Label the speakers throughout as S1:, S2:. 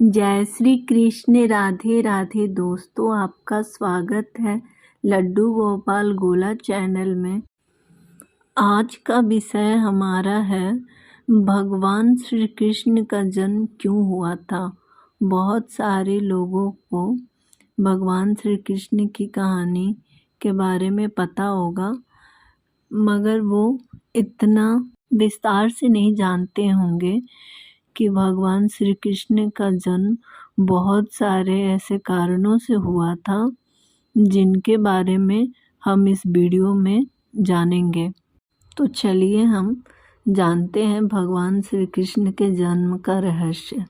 S1: जय श्री कृष्ण। राधे राधे दोस्तों, आपका स्वागत है लड्डू गोपाल गोला चैनल में। आज का विषय हमारा है भगवान श्री कृष्ण का जन्म क्यों हुआ था। बहुत सारे लोगों को भगवान श्री कृष्ण की कहानी के बारे में पता होगा, मगर वो इतना विस्तार से नहीं जानते होंगे कि भगवान श्री कृष्ण का जन्म बहुत सारे ऐसे कारणों से हुआ था जिनके बारे में हम इस वीडियो में जानेंगे। तो चलिए हम जानते हैं भगवान श्री कृष्ण के जन्म का रहस्य।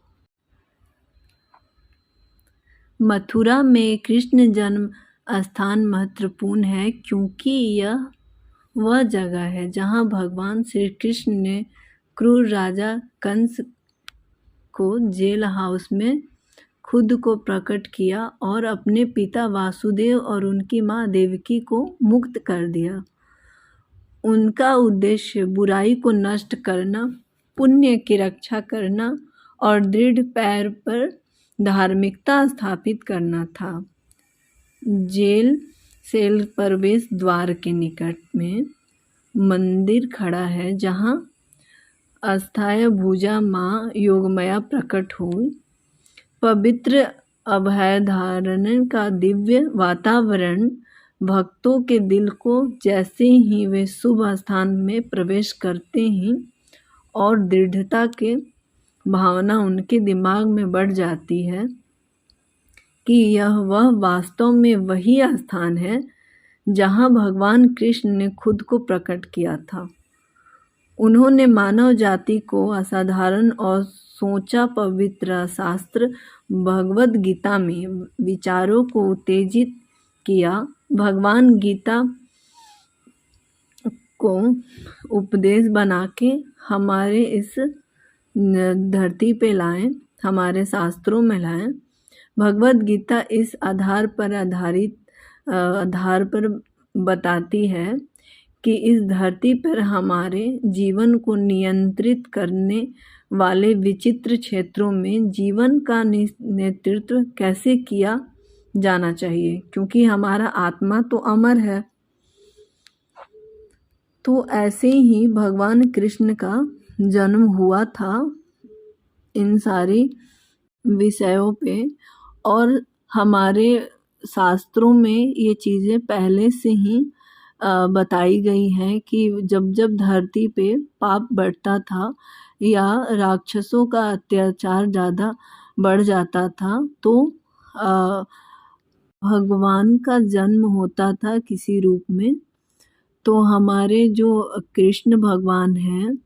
S1: मथुरा में कृष्ण जन्म स्थान महत्वपूर्ण है क्योंकि यह वह जगह है जहां भगवान श्री कृष्ण ने क्रूर राजा कंस को जेल हाउस में खुद को प्रकट किया और अपने पिता वासुदेव और उनकी माँ देवकी को मुक्त कर दिया। उनका उद्देश्य बुराई को नष्ट करना, पुण्य की रक्षा करना और दृढ़ पैर पर धार्मिकता स्थापित करना था। जेल सेल प्रवेश द्वार के निकट में मंदिर खड़ा है जहाँ अस्थाय भुजा माँ योगमया प्रकट हुई। पवित्र अभय धारण का दिव्य वातावरण भक्तों के दिल को जैसे ही वे शुभ स्थान में प्रवेश करते हैं और दृढ़ता के भावना उनके दिमाग में बढ़ जाती है कि यह वह वास्तव में वही स्थान है जहाँ भगवान कृष्ण ने खुद को प्रकट किया था। उन्होंने मानव जाति को असाधारण और सोचा पवित्र शास्त्र भगवद गीता में विचारों को उत्तेजित किया। भगवान गीता को उपदेश बना के हमारे इस धरती पे लाएं, हमारे शास्त्रों में लाएं। भगवद गीता इस आधार पर बताती है कि इस धरती पर हमारे जीवन को नियंत्रित करने वाले विचित्र क्षेत्रों में जीवन का नेतृत्व कैसे किया जाना चाहिए, क्योंकि हमारा आत्मा तो अमर है। तो ऐसे ही भगवान कृष्ण का जन्म हुआ था इन सारी विषयों पे, और हमारे शास्त्रों में ये चीज़ें पहले से ही बताई गई हैं कि जब जब धरती पे पाप बढ़ता था या राक्षसों का अत्याचार ज़्यादा बढ़ जाता था तो भगवान का जन्म होता था किसी रूप में। तो हमारे जो कृष्ण भगवान हैं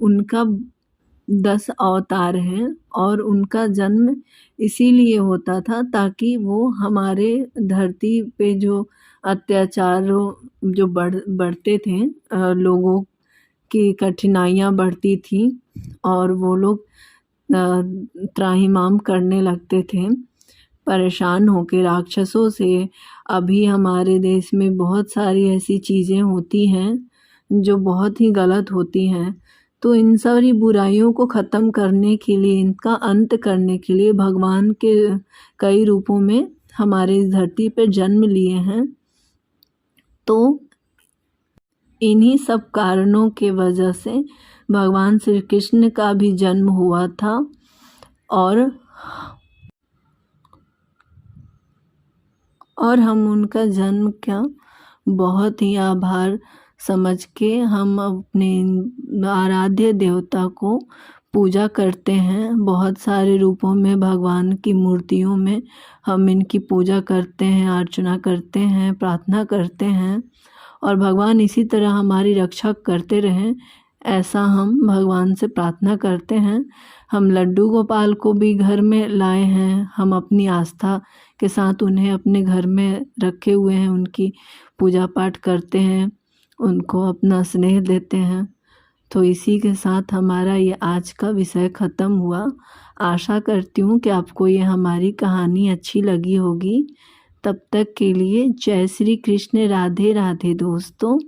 S1: उनका 10 अवतार हैं और उनका जन्म इसीलिए होता था ताकि वो हमारे धरती पे जो अत्याचार जो बढ़ते थे, लोगों की कठिनाइयाँ बढ़ती थी और वो लोग त्राहिमाम करने लगते थे परेशान होकर राक्षसों से। अभी हमारे देश में बहुत सारी ऐसी चीज़ें होती हैं जो बहुत ही गलत होती हैं। तो इन सारी बुराइयों को ख़त्म करने के लिए, इनका अंत करने के लिए भगवान के कई रूपों में हमारे इस धरती पर जन्म लिए हैं। तो इन्हीं सब कारणों के वजह से भगवान श्री कृष्ण का भी जन्म हुआ था और हम उनका जन्म का बहुत ही आभार समझ के हम अपने आराध्य देवता को पूजा करते हैं। बहुत सारे रूपों में भगवान की मूर्तियों में हम इनकी पूजा करते हैं, अर्चना करते हैं, प्रार्थना करते हैं और भगवान इसी तरह हमारी रक्षा करते रहें, ऐसा हम भगवान से प्रार्थना करते हैं। हम लड्डू गोपाल को भी घर में लाए हैं, हम अपनी आस्था के साथ उन्हें अपने घर में रखे हुए हैं, उनकी पूजा पाठ करते हैं, उनको अपना स्नेह देते हैं। तो इसी के साथ हमारा ये आज का विषय ख़त्म हुआ। आशा करती हूँ कि आपको ये हमारी कहानी अच्छी लगी होगी। तब तक के लिए जय श्री कृष्ण। राधे राधे दोस्तों।